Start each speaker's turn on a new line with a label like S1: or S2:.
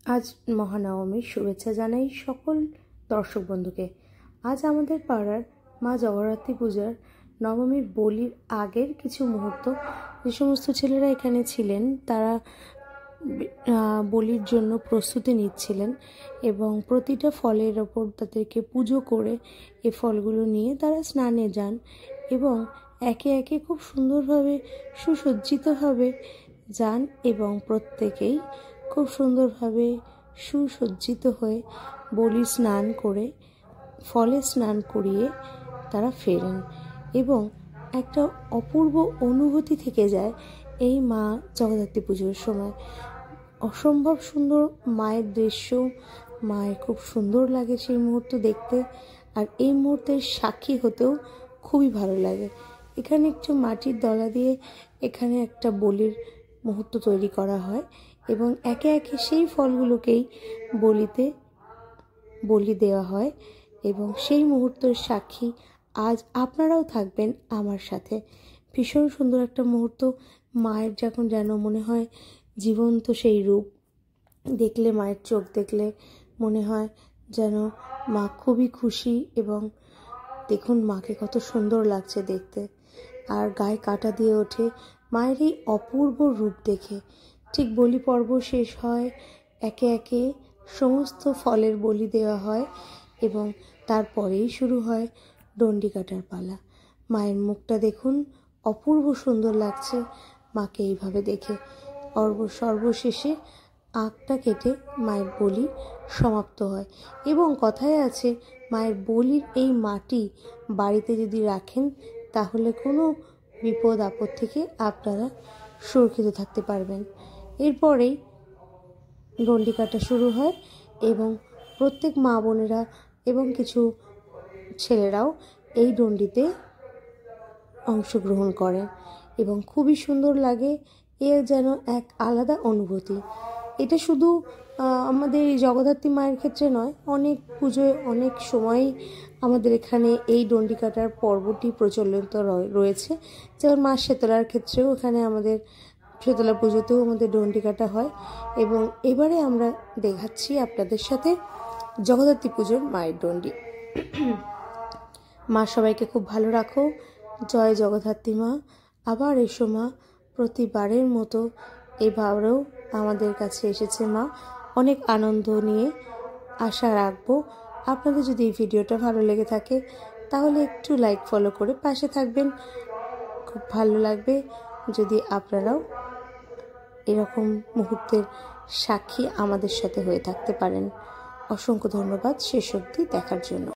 S1: আজ মহানবমীর শুভেচ্ছা জানাই সকল দর্শক বন্ধুকে। আজ আমাদের পাড়ার মা জগদ্ধাত্রী পূজার নবমীর বলির আগের কিছু মুহূর্ত যে সমস্ত ছেলেরা এখানে ছিলেন তারা বলির জন্য প্রস্তুতি নিচ্ছিলেন এবং প্রতিটা ফলের ওপর তাদেরকে পুজো করে এই ফলগুলো নিয়ে তারা স্নানে যান এবং একে একে খুব সুন্দরভাবে সুসজ্জিতভাবে যান এবং প্রত্যেকেই খুব সুন্দরভাবে সুসজ্জিত হয়ে বলি স্নান করে ফলে স্নান করিয়ে তারা ফেরেন এবং একটা অপূর্ব অনুভূতি থেকে যায় এই মা জগদ্ধাত্রী পুজোর সময়। অসম্ভব সুন্দর মায়ের দৃশ্য, মায়ের খুব সুন্দর লাগে সেই মুহূর্ত দেখতে, আর এই মুহূর্তের সাক্ষী হতেও খুবই ভালো লাগে। এখানে একটু মাটির দলা দিয়ে এখানে একটা বলির মুহূর্ত তৈরি করা হয় এবং একে একে সেই ফলগুলোকেই বলি দেওয়া হয় এবং সেই মুহূর্তের সাক্ষী আজ আপনারাও থাকবেন আমার সাথে। ভীষণ সুন্দর একটা মুহূর্ত, মায়ের যখন যেন মনে হয় জীবন্ত সেই রূপ দেখলে, মায়ের চোখ দেখলে মনে হয় যেন মা খুবই খুশি এবং দেখুন মাকে কত সুন্দর লাগছে দেখতে, আর গায়ে কাঁটা দিয়ে ওঠে মায়ের এই অপূর্ব রূপ দেখে। ঠিক বলি পর্ব শেষ হয়, একে একে সমস্ত ফলের বলি দেওয়া হয় এবং তারপরেই শুরু হয় ডন্ডি কাটার পালা। মায়ের মুখটা দেখুন, অপূর্ব সুন্দর লাগছে মাকে এইভাবে দেখে। সর্বশেষে আঁকটা কেটে মায়ের বলি সমাপ্ত হয় এবং কথায় আছে মায়ের বলির এই মাটি বাড়িতে যদি রাখেন তাহলে কোনো বিপদ আপদ থেকে আপনারা সুরক্ষিত থাকতে পারবেন। এরপরেই ডন্ডি কাটা শুরু হয় এবং প্রত্যেক মা বোনেরা এবং কিছু ছেলেরাও এই ডন্ডিতে অংশগ্রহণ করেন এবং খুবই সুন্দর লাগে। এর যেন এক আলাদা অনুভূতি। এটা শুধু আমাদের এই জগদ্ধাত্রী মায়ের ক্ষেত্রে নয়, অনেক পুজোয় অনেক সময়ই আমাদের এখানে এই ডন্ডি কাটার পর্বটি প্রচলিত রয়েছে। যেমন মা শীতলার ক্ষেত্রেও এখানে আমাদের শীতলা পুজোতেও আমাদের ডন্ডি কাটা হয় এবং এবারে আমরা দেখাচ্ছি আপনাদের সাথে জগদ্ধাত্রী পুজোর মায়ের ডন্ডি। মা সবাইকে খুব ভালো রাখো। জয় জগদ্ধাত্রী মা। আবার এসো মা। প্রতিবারের মতো এবারেও আমাদের কাছে এসেছে মা। অনেক আনন্দ নিয়ে আশা রাখবো আপনাদের যদি এই ভিডিওটা ভালো লেগে থাকে তাহলে একটু লাইক ফলো করে পাশে থাকবেন। খুব ভালো লাগবে যদি আপনারাও এরকম মুহূর্তের সাক্ষী আমাদের সাথে হয়ে থাকতে পারেন। অসংখ্য ধন্যবাদ শেষ অবধি দেখার জন্য।